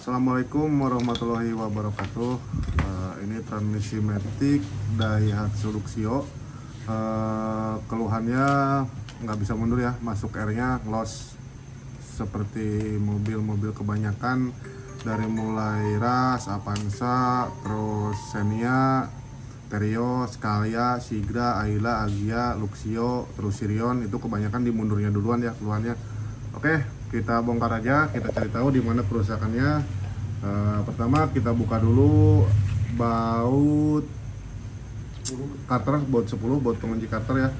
Assalamualaikum warahmatullahi wabarakatuh. Ini transmisi matic Daihatsu Luxio. Keluhannya nggak bisa mundur ya, masuk airnya loss seperti mobil-mobil kebanyakan, dari mulai Ras, Avanza, terus Xenia, Vario, Scania, Sigra, Ayla, Agia, Luxio, terus Sirion. Itu kebanyakan di mundurnya duluan ya keluhannya. Oke, kita bongkar aja, kita cari tahu di mana kerusakannya. Pertama kita buka dulu baut karter, baut 10, baut pengunci karter ya.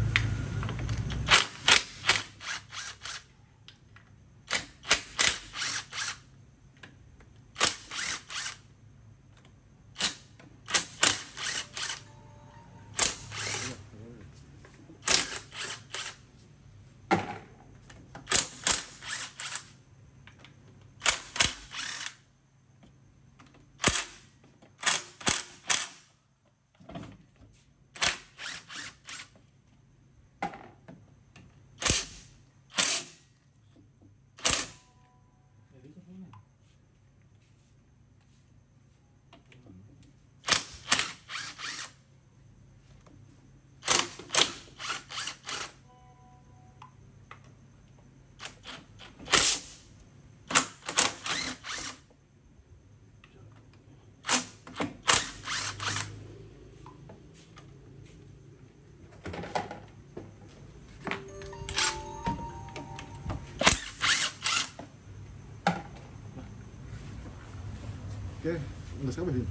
Oke, udah siapa sih?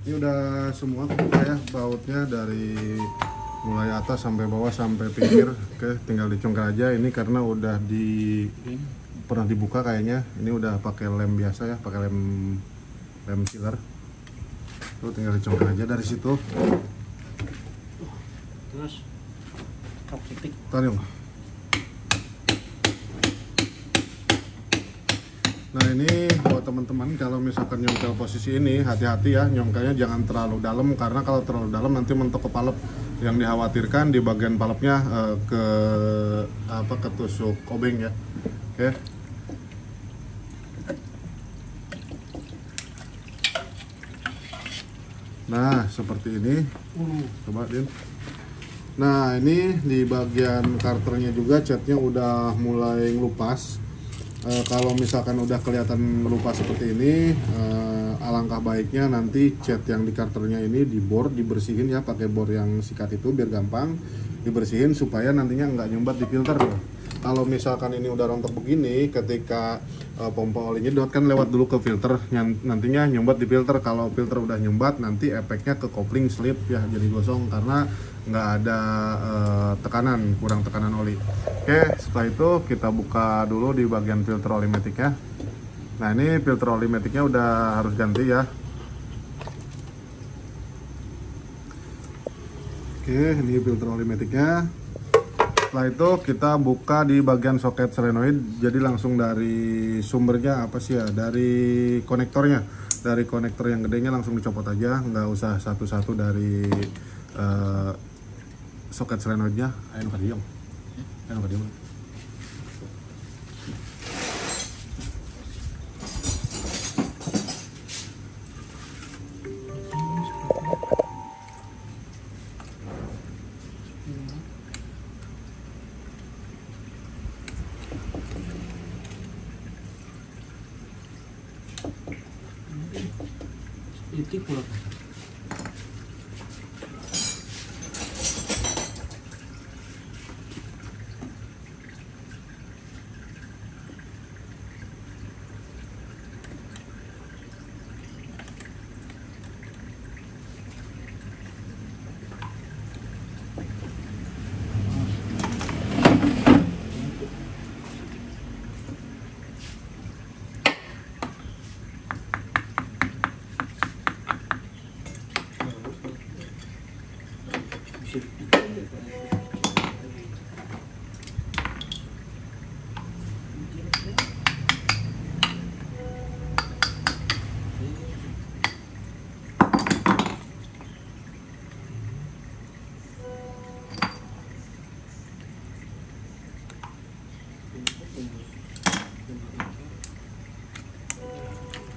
Ini udah semua kebuka ya, bautnya dari mulai atas sampai bawah sampai pinggir. Oke, tinggal dicongkel aja. Ini karena udah pernah dibuka kayaknya. Ini udah pakai lem biasa ya, pakai lem sealer. Tuh tinggal dicongkel aja dari situ. Terus Tarik. Nah ini buat teman-teman, kalau misalkan nyongkel posisi ini, hati-hati ya, nyongkelnya jangan terlalu dalam, karena kalau terlalu dalam nanti mentok ke palep. Yang dikhawatirkan di bagian palepnya ketusuk obeng ya. Oke. Nah seperti ini, coba Din. Nah ini di bagian karternya juga catnya udah mulai ngelupas. Kalau misalkan udah kelihatan lupa seperti ini, alangkah baiknya nanti cat yang di karternya ini dibersihin ya, pakai bor yang sikat itu biar gampang dibersihin supaya nantinya nggak nyumbat di filter. Kalau misalkan ini udah rontok begini, ketika pompa oli nyedot kan lewat dulu ke filter, nantinya nyumbat di filter. Kalau filter udah nyumbat, nanti efeknya ke kopling slip ya, jadi gosong karena nggak ada tekanan, kurang tekanan oli. Oke, setelah itu kita buka dulu di bagian filter oli maticnya. Nah ini filter oli maticnya udah harus ganti ya. Oke, ini filter oli maticnya. Setelah itu kita buka di bagian soket solenoid, jadi langsung dari sumbernya apa sih ya, dari konektornya, dari konektor yang gedenya langsung dicopot aja, nggak usah satu-satu dari soket solenoidnya. Ayo ka diam. Ayo ka diam. itu pulang.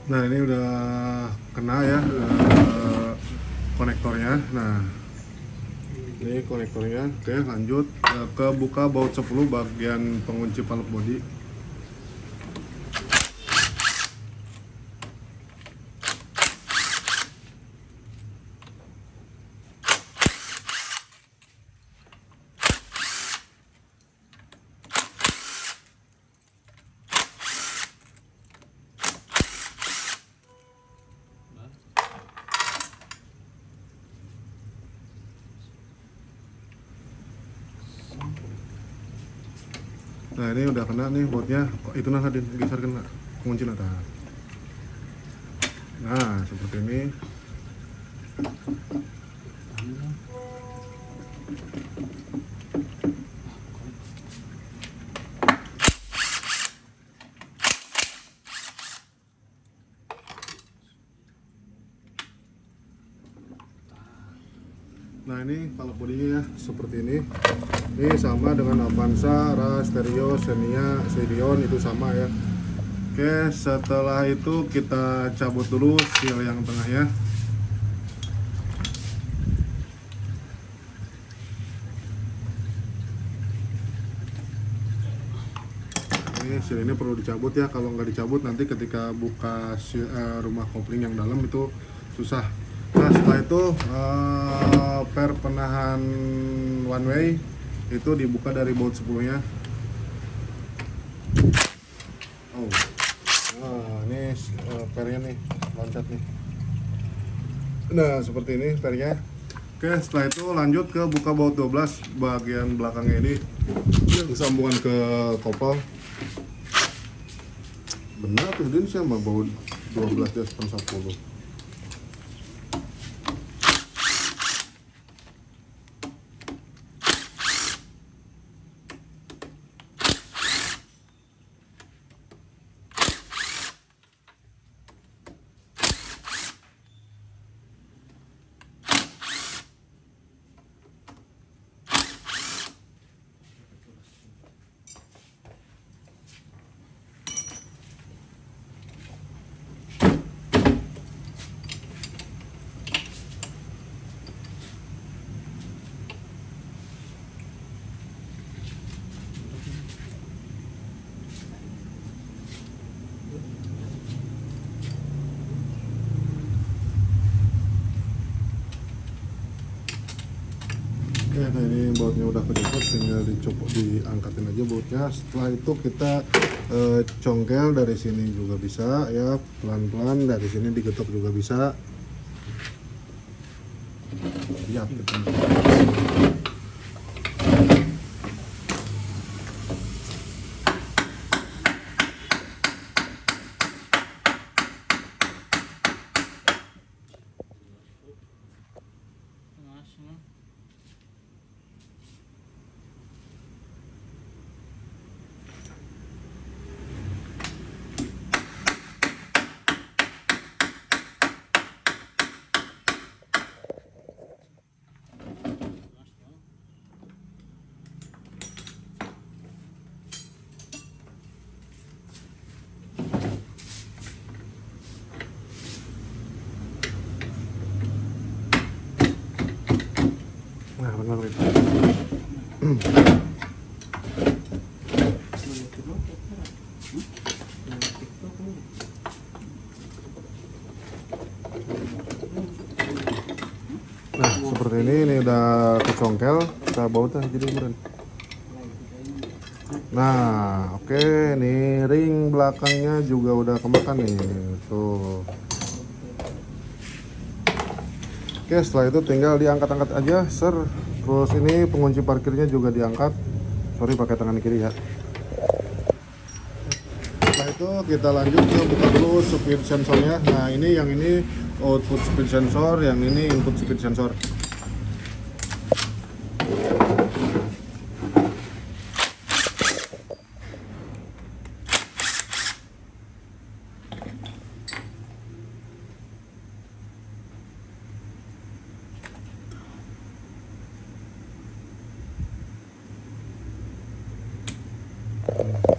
Nah ini udah kena ya konektornya. Nah ini konektornya. Oke, lanjut ke buka baut 10 bagian pengunci valve body. Nah ini udah kena nih bautnya. Itu nah Din, geser kena kunci atas. Nah seperti ini. Nah ini valve bodinya ya seperti ini. Ini sama dengan Avanza, RAS, Stereo, Xenia, Sedion itu sama ya. Oke, setelah itu kita cabut dulu seal yang tengahnya. Ini seal ini perlu dicabut ya. Kalau nggak dicabut nanti ketika buka rumah kopling yang dalam itu susah. Nah setelah itu per penahan one way itu dibuka dari baut 10 nya. Oh, nah ini pernya nih loncat nih. Nah seperti ini pernya. Oke, setelah itu lanjut ke buka baut 12 bagian belakangnya ini yang sambungan ke kopel. Benar tuh Din sama baut 12 10. Oke, nah ini bautnya udah kejepit, tinggal dicopot, diangkatin aja bautnya. Setelah itu kita congkel dari sini juga bisa ya, pelan-pelan dari sini digetok juga bisa. Siap. Nah, benar itu. Nah, seperti ini udah kecongkel, kita bautnya jadi beneran. Nah, oke, nih ring belakangnya juga udah kemakan nih, tuh. Oke, setelah itu tinggal diangkat-angkat aja, ser. Terus ini pengunci parkirnya juga diangkat. Sorry, pakai tangan kiri ya. Setelah itu kita lanjut ke buka dulu speed sensornya. Nah, ini yang ini output speed sensor, yang ini input speed sensor.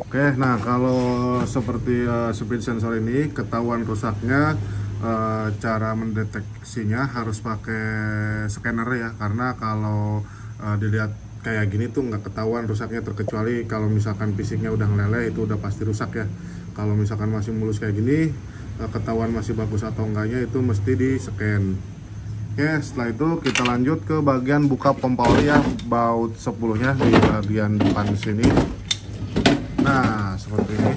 Oke, Oke, nah kalau seperti speed sensor ini ketahuan rusaknya, cara mendeteksinya harus pakai scanner ya, karena kalau dilihat kayak gini tuh nggak ketahuan rusaknya, terkecuali kalau misalkan fisiknya udah ngeleleh itu udah pasti rusak ya. Kalau misalkan masih mulus kayak gini, ketahuan masih bagus atau enggaknya itu mesti di scan. Oke, setelah itu kita lanjut ke bagian buka pompa oli ya, baut 10-nya di bagian depan sini. Nah, seperti ini.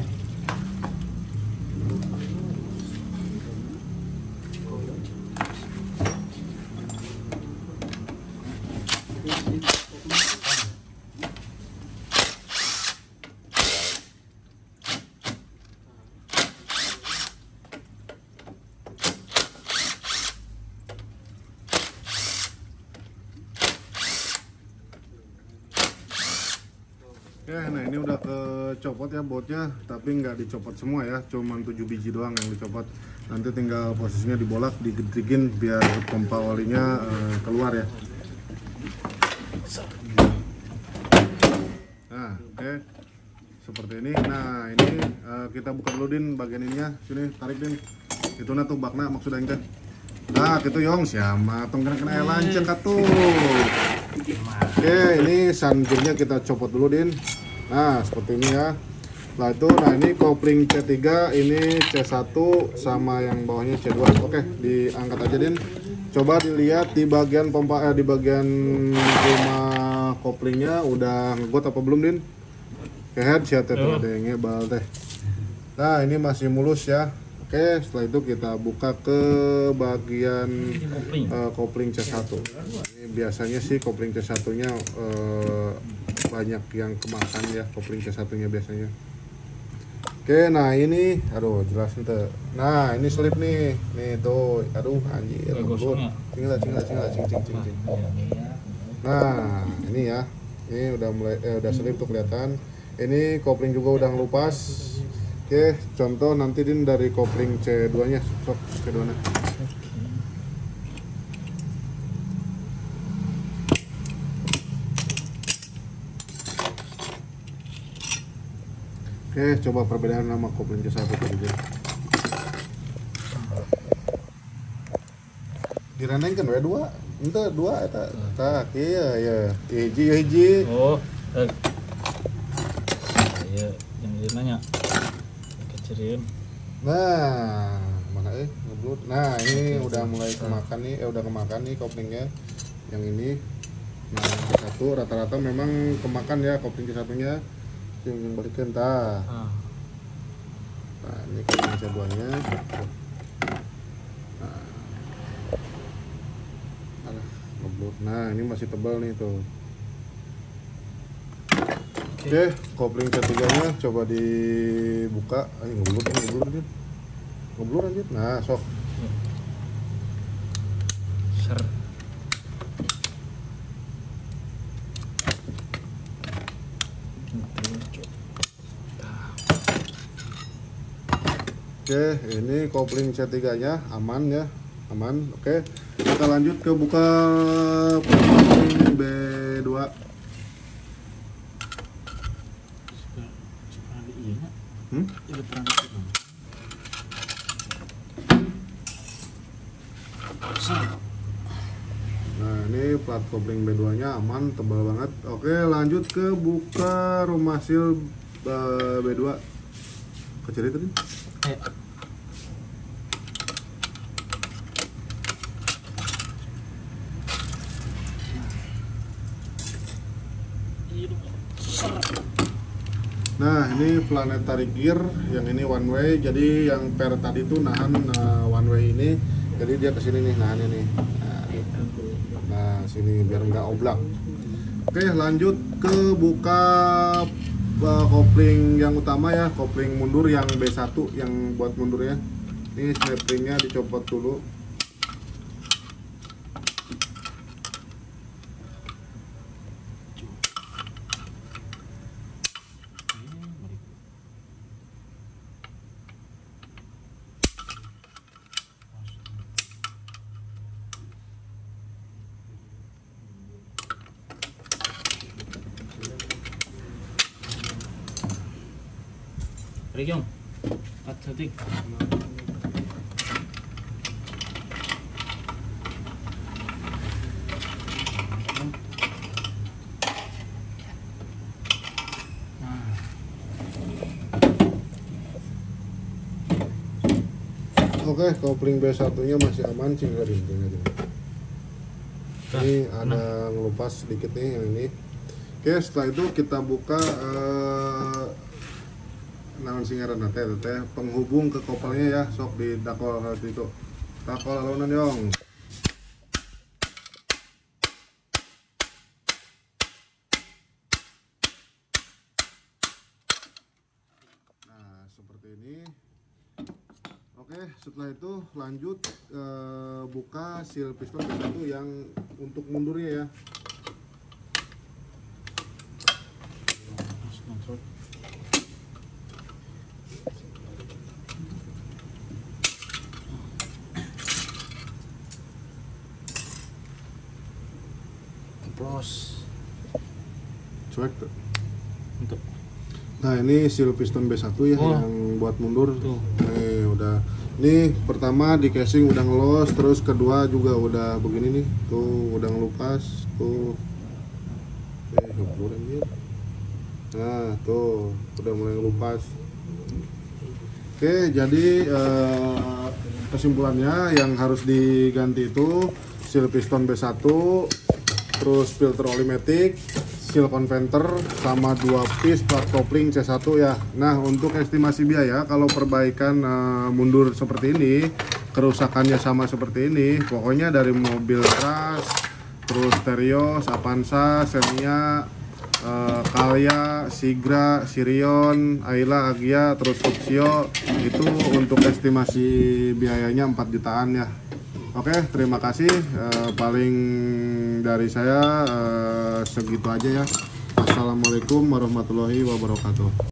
Oke, nah ini udah kecopot ya bautnya, tapi nggak dicopot semua ya, cuman 7 biji doang yang dicopot. Nanti tinggal posisinya dibolak, digedrigin biar pompa olinya keluar ya. Nah, oke, seperti ini. Nah, ini kita buka dulu Din bagian ininya. Sini, tarik Din. Itu nah tuh bakna maksudnya teh. Nah, gitu Yong, siapa tong kena lanceng katuh. Oke, ini sanjurnya kita copot dulu Din. Nah, seperti ini ya. Setelah itu, nah ini kopling C3, ini C1 sama yang bawahnya C2. Oke, diangkat aja Din. Coba dilihat di bagian pompa di bagian rumah koplingnya udah ngegot apa belum Din? Head siat tuh ada yang ngebal teh. Nah, ini masih mulus ya. Oke, setelah itu kita buka ke bagian kopling C1. Ini biasanya sih kopling C1-nya banyak yang kemakan ya, kopling C1-nya biasanya. Oke, nah ini, aduh jelas nih. Nah, ini selip nih. Nih tuh, aduh anjir. Cing. Nah, ini ya. Ini udah mulai udah selip tuh kelihatan. Ini kopling juga udah ngelupas. Oke, contoh nanti Din dari kopling C2-nya, sok C2-nya. Oke, coba perbedaan nama kopling C1 tadi Din. Direnengkeun we 2, ente 2 eta. Tah, ieu ya. Hiji. Oh. Iya, yang dia nanya. Kecirin. Nah, mana ngeblut. Nah, ini udah mulai kemakan nih, udah kemakan nih koplingnya. Yang ini. Nah, satu rata-rata memang kemakan ya kopling C1-nya. Yang balikin tah. Nah, ini kopling C2-nya. Nah, ngeblut. Nah, ini masih tebal nih tuh. Oke, kopling C3-nya coba dibuka. Ayo ngeblur anjir. Nah, sok. Ser. Oke, ini kopling C3-nya aman ya. Aman. Oke. Kita lanjut ke buka kopling B2. Nah, ini plat kopling B2-nya aman, tebal banget. Oke, lanjut ke buka rumah seal B2. Kecil itu nih. Nah, ini planetary gear, yang ini one way. Jadi yang per tadi tuh nahan one way ini. Jadi dia kesini nih, nahannya nih. Nah, sini biar nggak oblak. Oke, lanjut ke buka kopling yang utama ya, kopling mundur yang B1 yang buat mundurnya. Ini snap ringnya dicopot dulu. Yong. Cut setting. Oke, kopling B1 nya masih aman, tinggal rinting aja. Ini ada ngelupas sedikit nih yang ini. Oke, setelah itu kita buka naon singaran teh penghubung ke kopelnya ya, sok di dakol itu. Dakol alunan yong. Nah, seperti ini. Oke, setelah itu lanjut buka seal piston satu yang untuk mundurnya ya. Close. Cuek tuh. Untuk. Nah, ini seal piston B1 ya yang buat mundur. Nih udah. Nih pertama di casing udah ngelos, terus kedua juga udah begini nih. Tuh udah ngelupas tuh. Nah, tuh udah mulai ngelupas. Oke, jadi kesimpulannya yang harus diganti itu seal piston B1, terus filter oli matic, seal converter, sama 2 piece plat kopling C1 ya. Nah, untuk estimasi biaya kalau perbaikan mundur seperti ini, kerusakannya sama seperti ini, pokoknya dari mobil Crush, terus Terios, Avanza, Xenia, Calya, Sigra, Sirion, Ayla, Agia, terus Tuxio, itu untuk estimasi biayanya 4 jutaan ya. Oke, terima kasih. Paling dari saya segitu aja ya. Assalamualaikum warahmatullahi wabarakatuh.